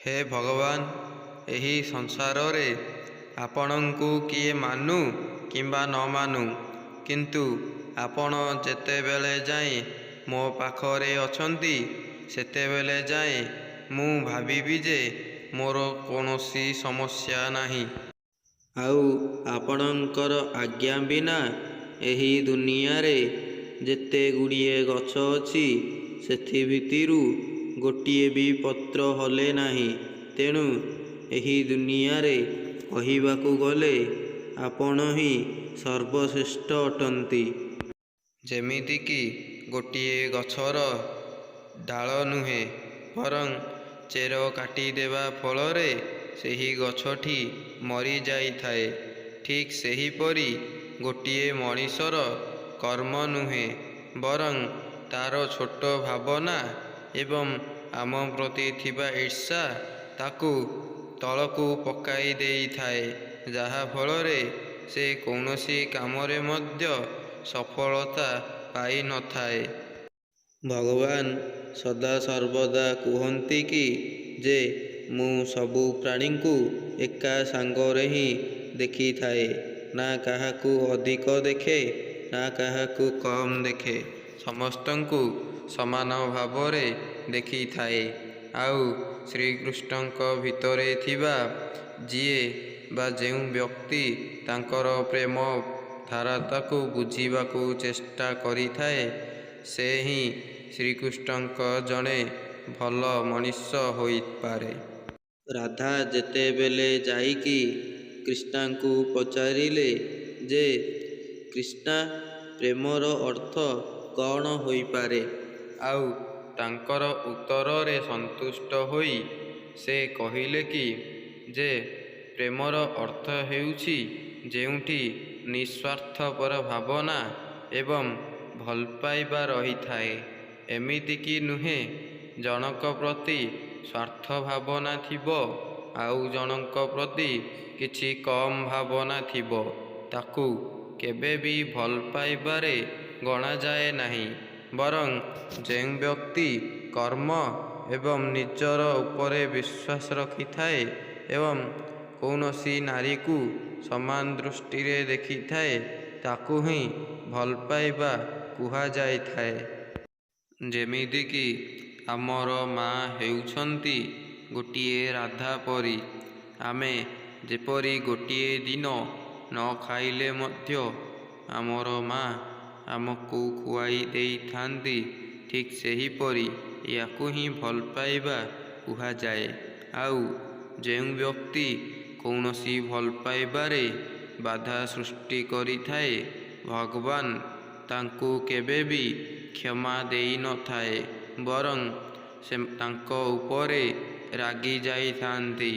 ହେ ଭଗବାନ, ଏହି ସଂସାରରେ ଆପଣଙ୍କୁ କିଏ ମାନୁ କିମ୍ବା ନ ମାନୁ, କିନ୍ତୁ ଆପଣ ଯେତେବେଳେ ଯାଏଁ ମୋ ପାଖରେ ଅଛନ୍ତି ସେତେବେଳେ ଯାଏଁ ମୁଁ ଭାବିବି ଯେ ମୋର କୌଣସି ସମସ୍ୟା ନାହିଁ। ଆଉ ଆପଣଙ୍କର ଆଜ୍ଞା ବିନା ଏହି ଦୁନିଆରେ ଯେତେ ଗୁଡ଼ିଏ ଗଛ ଅଛି ସେଥିଭିତରୁ ଗୋଟିଏ ବି ପତ୍ର ହଲେ ନାହିଁ। ତେଣୁ ଏହି ଦୁନିଆରେ କହିବାକୁ ଗଲେ ଆପଣ ହିଁ ସର୍ବଶ୍ରେଷ୍ଠ ଅଟନ୍ତି। ଯେମିତିକି ଗୋଟିଏ ଗଛର ଡାଳ ନୁହେଁ, ବରଂ ଚେର କାଟିଦେବା ଫଳରେ ସେହି ଗଛଟି ମରିଯାଇଥାଏ, ଠିକ୍ ସେହିପରି ଗୋଟିଏ ମଣିଷର କର୍ମ ନୁହେଁ, ବରଂ ତା'ର ଛୋଟ ଭାବନା ଏବଂ ଆମ ପ୍ରତି ଥିବା ଈର୍ଷା ତାକୁ ତଳକୁ ପକାଇ ଦେଇଥାଏ, ଯାହା ଫଳରେ ସେ କୌଣସି କାମରେ ମଧ୍ୟ ସଫଳତା ପାଇନଥାଏ। ଭଗବାନ ସଦାସର୍ବଦା କୁହନ୍ତି କି ଯେ ମୁଁ ସବୁ ପ୍ରାଣୀଙ୍କୁ ଏକା ସାଙ୍ଗରେ ହିଁ ଦେଖିଥାଏ, ନା କାହାକୁ ଅଧିକ ଦେଖେ ନା କାହାକୁ କମ୍ ଦେଖେ, ସମସ୍ତଙ୍କୁ ସମାନ ଭାବରେ ଦେଖିଥାଏ। ଆଉ ଶ୍ରୀକୃଷ୍ଣଙ୍କ ଭିତରେ ଥିବା ଯିଏ ବା ଯେଉଁ ବ୍ୟକ୍ତି ତାଙ୍କର ପ୍ରେମ ଧାରାତାକୁ ବୁଝିବାକୁ ଚେଷ୍ଟା କରିଥାଏ, ସେ ହିଁ ଶ୍ରୀକୃଷ୍ଣଙ୍କ ଜଣେ ଭଲ ମଣିଷ ହୋଇପାରେ। ରାଧା ଯେତେବେଳେ ଯାଇକି କ୍ରିଷ୍ଣାଙ୍କୁ ପଚାରିଲେ ଯେ କ୍ରିଷ୍ଣା, ପ୍ରେମର ଅର୍ଥ କ'ଣ ହୋଇପାରେ, ଆଉ ତାଙ୍କର ଉତ୍ତରରେ ସନ୍ତୁଷ୍ଟ ହୋଇ ସେ କହିଲେ କି ଯେ ପ୍ରେମର ଅର୍ଥ ହେଉଛି ଯେଉଁଠି ନିଃସ୍ୱାର୍ଥପର ଭାବନା ଏବଂ ଭଲପାଇବା ରହିଥାଏ। ଏମିତିକି ନୁହେଁ ଜଣକ ପ୍ରତି ସ୍ୱାର୍ଥ ଭାବନା ଥିବ ଆଉ ଜଣଙ୍କ ପ୍ରତି କିଛି କମ୍ ଭାବନା ଥିବ, ତାକୁ କେବେ ବି ଭଲପାଇବାରେ ଗଣାଯାଏ ନାହିଁ। ବରଂ ଯେଉଁ ବ୍ୟକ୍ତି କର୍ମ ଏବଂ ନିଜର ଉପରେ ବିଶ୍ୱାସ ରଖିଥାଏ ଏବଂ କୌଣସି ନାରୀକୁ ସମାନ ଦୃଷ୍ଟିରେ ଦେଖିଥାଏ, ତାକୁ ହିଁ ଭଲପାଇବା କୁହାଯାଇଥାଏ। ଯେମିତିକି ଆମର ମା' ହେଉଛନ୍ତି ଗୋଟିଏ ରାଧା ପରି। ଆମେ ଯେପରି ଗୋଟିଏ ଦିନ ନ ଖାଇଲେ ମଧ୍ୟ ଆମର ମା' ଆମକୁ ଖୁଆଇ ଦେଇଥାନ୍ତି, ଠିକ୍ ସେହିପରି ୟାକୁ ହିଁ ଭଲପାଇବା କୁହାଯାଏ। ଆଉ ଯେଉଁ ବ୍ୟକ୍ତି କୌଣସି ଭଲପାଇବାରେ ବାଧା ସୃଷ୍ଟି କରିଥାଏ, ଭଗବାନ ତାଙ୍କୁ କେବେ ବି କ୍ଷମା ଦେଇନଥାଏ, ବରଂ ସେ ତାଙ୍କ ଉପରେ ରାଗି ଯାଇଥାନ୍ତି,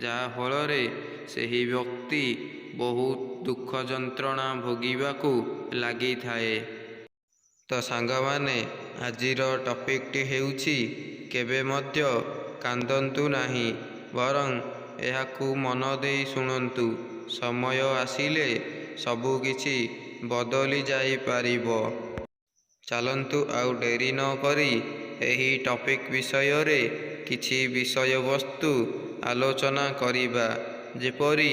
ଯାହା ଫଳରେ ସେହି ବ୍ୟକ୍ତି ବହୁତ ଦୁଃଖ ଯନ୍ତ୍ରଣା ଭୋଗିବାକୁ ଲାଗିଥାଏ। ତ ସାଙ୍ଗମାନେ, ଆଜିର ଟପିକଟି ହେଉଛି କେବେ ମଧ୍ୟ କାନ୍ଦନ୍ତୁ ନାହିଁ, ବରଂ ଏହାକୁ ମନ ଦେଇ ଶୁଣନ୍ତୁ। ସମୟ ଆସିଲେ ସବୁକିଛି ବଦଳି ଯାଇପାରିବ। ଚାଲନ୍ତୁ ଆଉ ଡେରି ନ କରି ଏହି ଟପିକ ବିଷୟରେ କିଛି ବିଷୟବସ୍ତୁ ଆଲୋଚନା କରିବା। ଯେପରି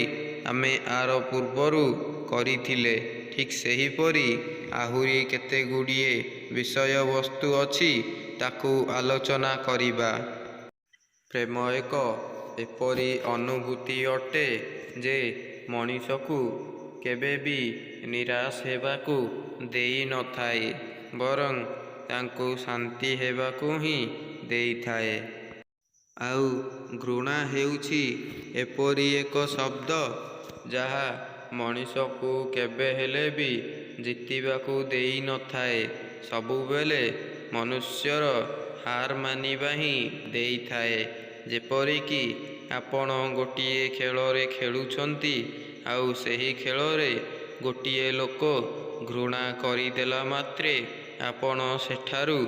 ଆମେ ଆର ପୂର୍ବରୁ କରିଥିଲେ, ଠିକ୍ ସେହିପରି ଆହୁରି କେତେଗୁଡ଼ିଏ ବିଷୟବସ୍ତୁ ଅଛି, ତାକୁ ଆଲୋଚନା କରିବା। ପ୍ରେମ ଏକ ଏପରି ଅନୁଭୂତି ଅଟେ ଯେ ମଣିଷକୁ କେବେ ବି ନିରାଶ ହେବାକୁ ଦେଇନଥାଏ, ବରଂ ତାଙ୍କୁ ଶାନ୍ତି ହେବାକୁ ହିଁ ଦେଇଥାଏ। ଆଉ ଘୃଣା ହେଉଛି ଏପରି ଏକ ଶବ୍ଦ ଯାହା ମଣିଷକୁ କେବେ ହେଲେ ବି ଜିତିବାକୁ ଦେଇନଥାଏ, ସବୁବେଳେ ମନୁଷ୍ୟର ହାର ମାନିବା ହିଁ ଦେଇଥାଏ। ଯେପରିକି ଆପଣ ଗୋଟିଏ ଖେଳରେ ଖେଳୁଛନ୍ତି, ଆଉ ସେହି ଖେଳରେ ଗୋଟିଏ ଲୋକ ଘୃଣା କରିଦେଲା ମାତ୍ରେ ଆପଣ ସେଠାରୁ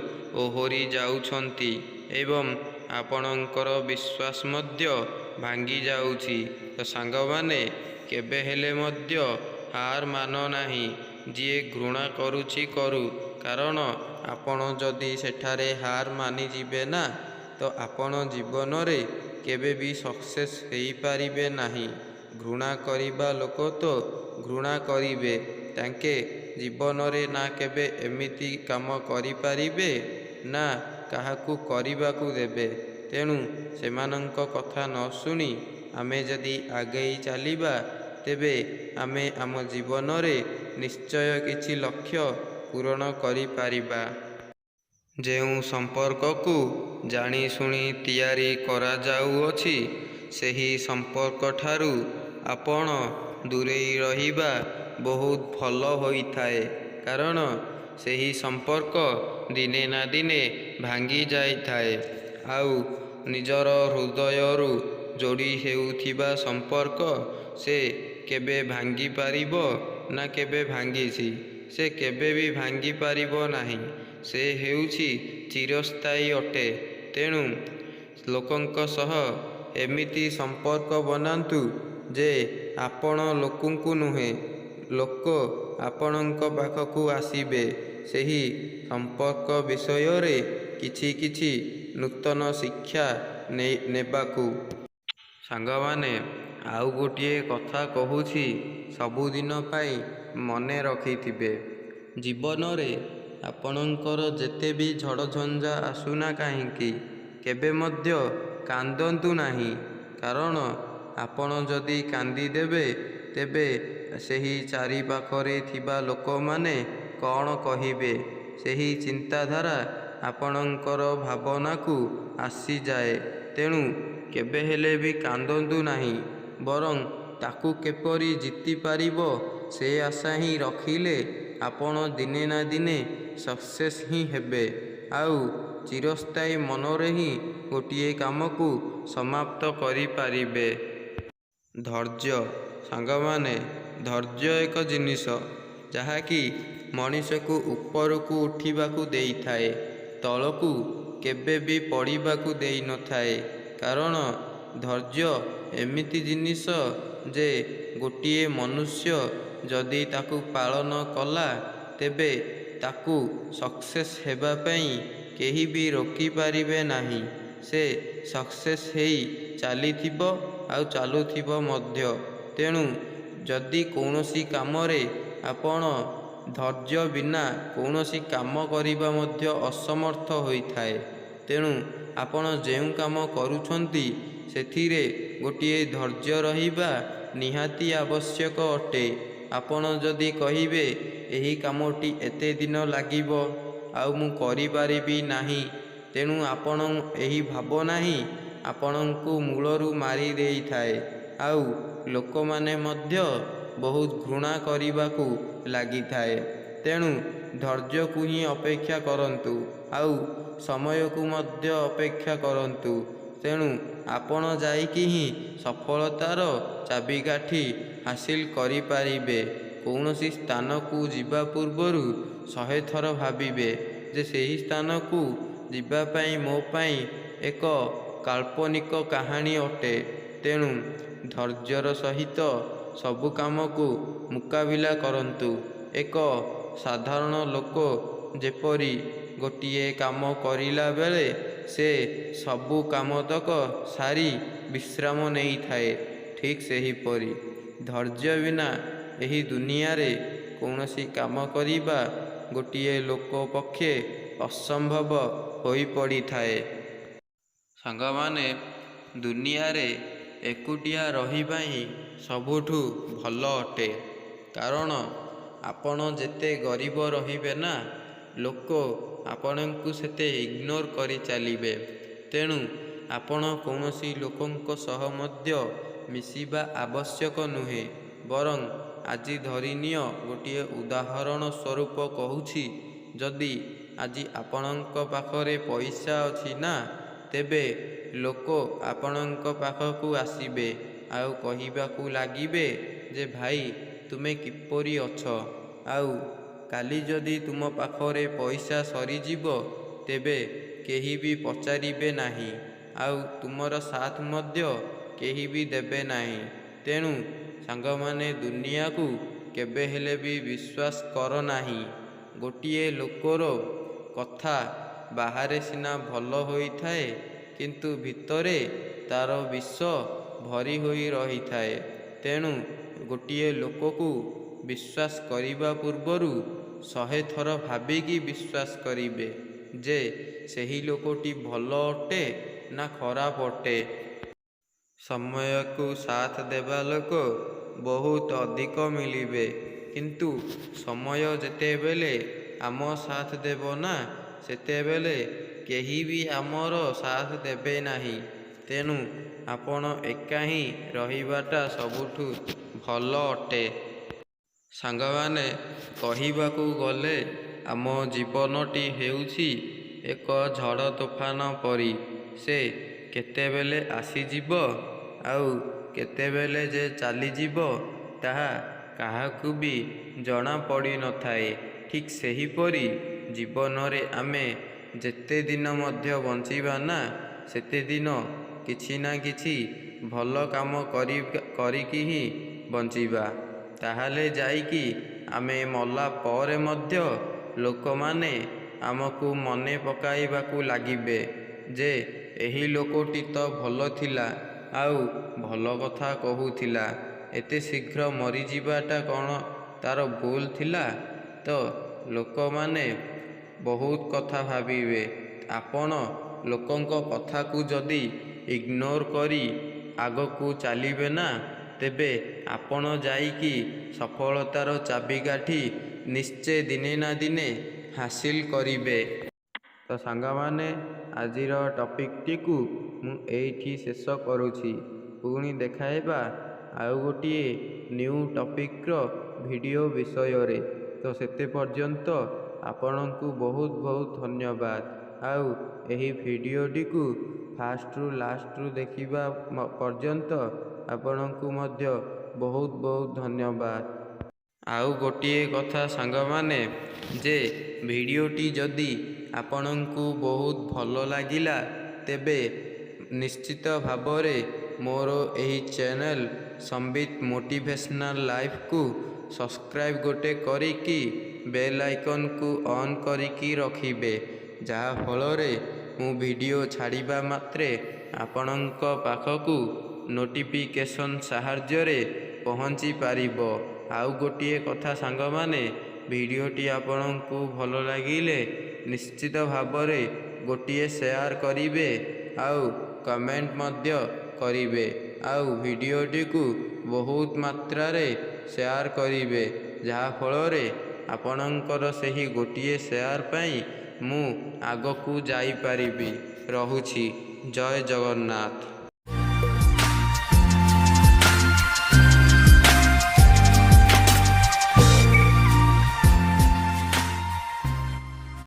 ଓହରି ଯାଉଛନ୍ତି ଏବଂ ଆପଣଙ୍କର ବିଶ୍ୱାସ ମଧ୍ୟ ଭାଙ୍ଗି ଯାଉଛି। ତ ସାଙ୍ଗମାନେ, କେବେ ହେଲେ ମଧ୍ୟ ହାର ମାନ ନାହିଁ। ଯିଏ ଘୃଣା କରୁଛି କରୁ, କାରଣ ଆପଣ ଯଦି ସେଠାରେ ହାର ମାନିଯିବେ ନା, ତ ଆପଣ ଜୀବନରେ କେବେ ବି ସକ୍ସେସ୍ ହେଇପାରିବେ ନାହିଁ। ଘୃଣା କରିବା ଲୋକ ତ ଘୃଣା କରିବେ, ତାଙ୍କେ ଜୀବନରେ ନା କେବେ ଏମିତି କାମ କରିପାରିବେ ନା କାହାକୁ କରିବାକୁ ଦେବେ। ତେଣୁ ସେମାନଙ୍କ କଥା ନ ଶୁଣି ଆମେ ଯଦି ଆଗେଇ ଚାଲିବା, ତେବେ ଆମେ ଆମ ଜୀବନରେ ନିଶ୍ଚୟ କିଛି ଲକ୍ଷ୍ୟ ପୂରଣ କରିପାରିବା। ଯେଉଁ ସମ୍ପର୍କକୁ ଜାଣିଶୁଣି ତିଆରି କରାଯାଉଅଛି, ସେହି ସମ୍ପର୍କଠାରୁ ଆପଣ ଦୂରେଇ ରହିବା ବହୁତ ଭଲ ହୋଇଥାଏ। କାରଣ ସେହି ସମ୍ପର୍କ ଦିନେ ନା ଦିନେ ଭାଙ୍ଗି ଯାଇଥାଏ। ଆଉ ନିଜର ହୃଦୟରୁ ଯୋଡ଼ି ହେଉଥିବା ସମ୍ପର୍କ ସେ କେବେ ଭାଙ୍ଗିପାରିବ ନା କେବେ ଭାଙ୍ଗିଛି, ସେ କେବେ ବି ଭାଙ୍ଗିପାରିବ ନାହିଁ। ସେ ହେଉଛି ଚିରସ୍ଥାୟୀ ଅଟେ। ତେଣୁ ଲୋକଙ୍କ ସହ ଏମିତି ସମ୍ପର୍କ ବନାନ୍ତୁ ଯେ ଆପଣ ଲୋକଙ୍କୁ ନୁହେଁ, ଲୋକ ଆପଣଙ୍କ ପାଖକୁ ଆସିବେ ସେହି ସମ୍ପର୍କ ବିଷୟରେ କିଛି କିଛି ନୂତନ ଶିକ୍ଷା ନେବାକୁ। ସାଙ୍ଗମାନେ, ଆଉ ଗୋଟିଏ କଥା କହୁଛି, ସବୁଦିନ ପାଇଁ ମନେ ରଖିଥିବେ। ଜୀବନରେ ଆପଣଙ୍କର ଯେତେ ବି ଝଡ଼ଝଞ୍ଜା ଆସୁନା କାହିଁକି, କେବେ ମଧ୍ୟ କାନ୍ଦନ୍ତୁ ନାହିଁ। କାରଣ ଆପଣ ଯଦି କାନ୍ଦିଦେବେ, ତେବେ ସେହି ଚାରିପାଖରେ ଥିବା ଲୋକମାନେ କ'ଣ କହିବେ, ସେହି ଚିନ୍ତାଧାରା ଆପଣଙ୍କର ଭାବନାକୁ ଆସିଯାଏ। ତେଣୁ କେବେ ହେଲେ ବି କାନ୍ଦନ୍ତୁ ନାହିଁ, ବରଂ ତାକୁ କିପରି ଜିତିପାରିବ ସେ ଆଶା ହିଁ ରଖିଲେ ଆପଣ ଦିନେ ନା ଦିନେ ସକ୍ସେସ୍ ହିଁ ହେବେ। ଆଉ ଚିରସ୍ଥାୟୀ ମନରେ ହିଁ ଗୋଟିଏ କାମକୁ ସମାପ୍ତ କରିପାରିବେ। ଧୈର୍ଯ୍ୟ। ସାଙ୍ଗମାନେ, ଧୈର୍ଯ୍ୟ ଏକ ଜିନିଷ ଯାହାକି ମଣିଷକୁ ଉପରକୁ ଉଠିବାକୁ ଦେଇଥାଏ, ତଳକୁ କେବେ ବି ପଡ଼ିବାକୁ ଦେଇନଥାଏ। କାରଣ ଧୈର୍ଯ୍ୟ ଏମିତି ଜିନିଷ ଯେ ଗୋଟିଏ ମନୁଷ୍ୟ ଯଦି ତାକୁ ପାଳନ କଲା, ତେବେ ତାକୁ ସକ୍ସେସ୍ ହେବା ପାଇଁ କେହି ବି ରୋକିପାରିବେ ନାହିଁ। ସେ ସକ୍ସେସ୍ ହେଇ ଚାଲିଥିବ ଆଉ ଚାଲୁଥିବ ମଧ୍ୟ। ତେଣୁ ଯଦି କୌଣସି କାମରେ ଆପଣ ଧୈର୍ଯ୍ୟ ବିନା କୌଣସି କାମ କରିବା ମଧ୍ୟ ଅସମର୍ଥ ହୋଇଥାଏ, ତେଣୁ ଆପଣ ଯେଉଁ କାମ କରୁଛନ୍ତି ସେଥିରେ ଗୋଟିଏ ଧୈର୍ଯ୍ୟ ରହିବା ନିହାତି ଆବଶ୍ୟକ ଅଟେ। ଆପଣ ଯଦି କହିବେ ଏହି କାମଟି ଏତେ ଦିନ ଲାଗିବ ଆଉ ମୁଁ କରିପାରିବି ନାହିଁ, ତେଣୁ ଆପଣ ଏହି ଭାବନା ହିଁ ଆପଣଙ୍କୁ ମୂଳରୁ ମାରି ଦେଇଥାଏ। ଆଉ ଲୋକମାନେ ମଧ୍ୟ ବହୁତ ଘୃଣା କରିବାକୁ ଲାଗିଥାଏ। ତେଣୁ ଧୈର୍ଯ୍ୟକୁ ହିଁ ଅପେକ୍ଷା କରନ୍ତୁ ଆଉ ସମୟକୁ ମଧ୍ୟ ଅପେକ୍ଷା କରନ୍ତୁ। ତେଣୁ ଆପଣ ଯାଇକି ହିଁ ସଫଳତାର ଚାବିକାଠି ହାସିଲ କରିପାରିବେ। କୌଣସି ସ୍ଥାନକୁ ଯିବା ପୂର୍ବରୁ 100 ଥର ଭାବିବେ ଯେ ସେହି ସ୍ଥାନକୁ ଯିବା ପାଇଁ ମୋ ପାଇଁ ଏକ କାଳ୍ପନିକ କାହାଣୀ ଅଟେ। ତେଣୁ ଧୈର୍ଯ୍ୟର ସହିତ ସବୁ କାମକୁ ମୁକାବିଲା କରନ୍ତୁ। ଏକ ସାଧାରଣ ଲୋକ ଯେପରି ଗୋଟିଏ କାମ କରିଲା ବେଳେ ସେ ସବୁ କାମତକ ସାରି ବିଶ୍ରାମ ନେଇଥାଏ, ଠିକ୍ ସେହିପରି ଧୈର୍ଯ୍ୟ ବିନା ଏହି ଦୁନିଆରେ କୌଣସି କାମ କରିବା ଗୋଟିଏ ଲୋକ ପକ୍ଷେ ଅସମ୍ଭବ ହୋଇପଡ଼ିଥାଏ। ସାଙ୍ଗମାନେ, ଦୁନିଆରେ ଏକୁଟିଆ ରହିବା ହିଁ ସବୁଠୁ ଭଲ ଅଟେ। କାରଣ ଆପଣ ଯେତେ ଗରିବ ରହିବେ ନା, ଲୋକ ଆପଣଙ୍କୁ ସେତେ ଇଗ୍ନୋର କରି ଚାଲିବେ। ତେଣୁ ଆପଣ କୌଣସି ଲୋକଙ୍କ ସହ ମଧ୍ୟ ମିଶିବା ଆବଶ୍ୟକ ନୁହେଁ। ବରଂ ଆଜି ଧରିନିଅ, ଗୋଟିଏ ଉଦାହରଣ ସ୍ୱରୂପ କହୁଛି, ଯଦି ଆଜି ଆପଣଙ୍କ ପାଖରେ ପଇସା ଅଛି ନା, ତେବେ ଲୋକ ଆପଣଙ୍କ ପାଖକୁ ଆସିବେ ଆଉ କହିବାକୁ ଲାଗିବେ ଯେ ଭାଇ ତୁମେ କିପରି ଅଛ। ଆଉ କାଲି ଯଦି ତୁମ ପାଖରେ ପଇସା ସରିଯିବ, ତେବେ କେହି ବି ପଚାରିବେ ନାହିଁ ଆଉ ତୁମର ସାଥ ମଧ୍ୟ କେହି ବି ଦେବେ ନାହିଁ। ତେଣୁ ସାଙ୍ଗମାନେ, ଦୁନିଆକୁ କେବେ ହେଲେ ବି ବିଶ୍ୱାସ କର ନାହିଁ। ଗୋଟିଏ ଲୋକର କଥା ବାହାରେ ସିନା ଭଲ ହୋଇଥାଏ, କିନ୍ତୁ ଭିତରେ ତା'ର ବିଷ ଭରି ହୋଇ ରହିଥାଏ। ତେଣୁ ଗୋଟିଏ ଲୋକକୁ ବିଶ୍ୱାସ କରିବା ପୂର୍ବରୁ 100 ଥର ଭାବିକି ବିଶ୍ୱାସ କରିବେ ଯେ ସେହି ଲୋକଟି ଭଲ ଅଟେ ନା ଖରାପ ଅଟେ। ସମୟକୁ ସାଥ ଦେବା ଲୋକ ବହୁତ ଅଧିକ ମିଳିବେ, କିନ୍ତୁ ସମୟ ଯେତେବେଳେ ଆମ ସାଥ ଦେବ ନା, ସେତେବେଳେ କେହି ବି ଆମର ସାଥ ଦେବେ ନାହିଁ। ତେଣୁ ଆପଣ ଏକା ହିଁ ରହିବାଟା ସବୁଠୁ ଭଲ ଅଟେ। ସାଙ୍ଗମାନେ, କହିବାକୁ ଗଲେ ଆମ ଜୀବନଟି ହେଉଛି ଏକ ଝଡ଼ ତୋଫାନ ପରି। ସେ କେତେବେଳେ ଆସିଯିବ ଆଉ କେତେବେଳେ ଯେ ଚାଲିଯିବ ତାହା କାହାକୁ ବି ଜଣା ପଡ଼ିନଥାଏ। ଠିକ୍ ସେହିପରି ଜୀବନରେ ଆମେ ଯେତେ ଦିନ ମଧ୍ୟ ବଞ୍ଚିବା ନା, ସେତେ ଦିନ କିଛି ନା କିଛି ଭଲ କାମ କରିକି ହିଁ ବଞ୍ଚିବା। ତାହେଲେ ଯାଇକି ଆମେ ମଲା ପରେ ମଧ୍ୟ ଲୋକମାନେ ଆମକୁ ମନେ ପକାଇବାକୁ ଲାଗିବେ ଯେ ଏହି ଲୋକଟି ତ ଭଲ ଥିଲା ଆଉ ଭଲ କଥା କହୁଥିଲା। ଏତେ ଶୀଘ୍ର ମରିଯିବାଟା କ'ଣ ତା'ର ଭୁଲ ଥିଲା? ତ ଲୋକମାନେ ବହୁତ କଥା ଭାବିବେ। ଆପଣ ଲୋକଙ୍କ କଥାକୁ ଯଦି ଇଗ୍ନୋର କରି ଆଗକୁ ଚାଲିବେ ନା, ତେବେ ଆପଣ ଯାଇକି ସଫଳତାର ଚାବିକାଠି ନିଶ୍ଚେ ଦିନେ ନା ଦିନେ ହାସିଲ କରିବେ। ତ ସାଙ୍ଗମାନେ, ଆଜିର ଟପିକଟିକୁ ମୁଁ ଏଇଠି ଶେଷ କରୁଛି। ପୁଣି ଦେଖା ହେବା ଆଉ ଗୋଟିଏ ନ୍ୟୁ ଟପିକର ଭିଡ଼ିଓ ବିଷୟରେ। ତ ସେତେ ପର୍ଯ୍ୟନ୍ତ ଆପଣଙ୍କୁ ବହୁତ ବହୁତ ଧନ୍ୟବାଦ। ଆଉ ଏହି ଭିଡ଼ିଓଟିକୁ ଫାଷ୍ଟରୁ ଲାଷ୍ଟରୁ ଦେଖିବା ପର୍ଯ୍ୟନ୍ତ ଆପଣଙ୍କୁ ମଧ୍ୟ ବହୁତ ବହୁତ ଧନ୍ୟବାଦ। ଆଉ ଗୋଟିଏ କଥା ସାଙ୍ଗମାନେ, ଯେ ଭିଡ଼ିଓଟି ଯଦି ଆପଣଙ୍କୁ ବହୁତ ଭଲ ଲାଗିଲା, ତେବେ ନିଶ୍ଚିତ ଭାବରେ ମୋର ଏହି ଚ୍ୟାନେଲ ସମ୍ବିତ ମୋଟିଭେସନାଲ ଲାଇଫକୁ ସବସ୍କ୍ରାଇବ ଗୋଟେ କରିକି ବେଲ୍ ଆଇକନକୁ ଅନ୍ କରିକି ରଖିବେ। ଯାହାଫଳରେ ମୁଁ ଭିଡ଼ିଓ ଛାଡ଼ିବା ମାତ୍ରେ ଆପଣଙ୍କ ପାଖକୁ ନୋଟିଫିକେସନ୍ ସାହାଯ୍ୟରେ ପହଞ୍ଚି ପାରିବ। ଆଉ ଗୋଟିଏ କଥା ସାଙ୍ଗମାନେ, ଭିଡ଼ିଓଟି ଆପଣଙ୍କୁ ଭଲ ଲାଗିଲେ ନିଶ୍ଚିତ ଭାବରେ ଗୋଟିଏ ସେୟାର କରିବେ ଆଉ କମେଣ୍ଟ ମଧ୍ୟ କରିବେ। ଆଉ ଭିଡ଼ିଓଟିକୁ ବହୁତ ମାତ୍ରାରେ ସେୟାର କରିବେ, ଯାହାଫଳରେ ଆପଣଙ୍କର ସେହି ଗୋଟିଏ ସେୟାର ପାଇଁ ମୁଁ ଆଗକୁ ଯାଇପାରିବି। ରହୁଛି। ଜୟ ଜଗନ୍ନାଥ।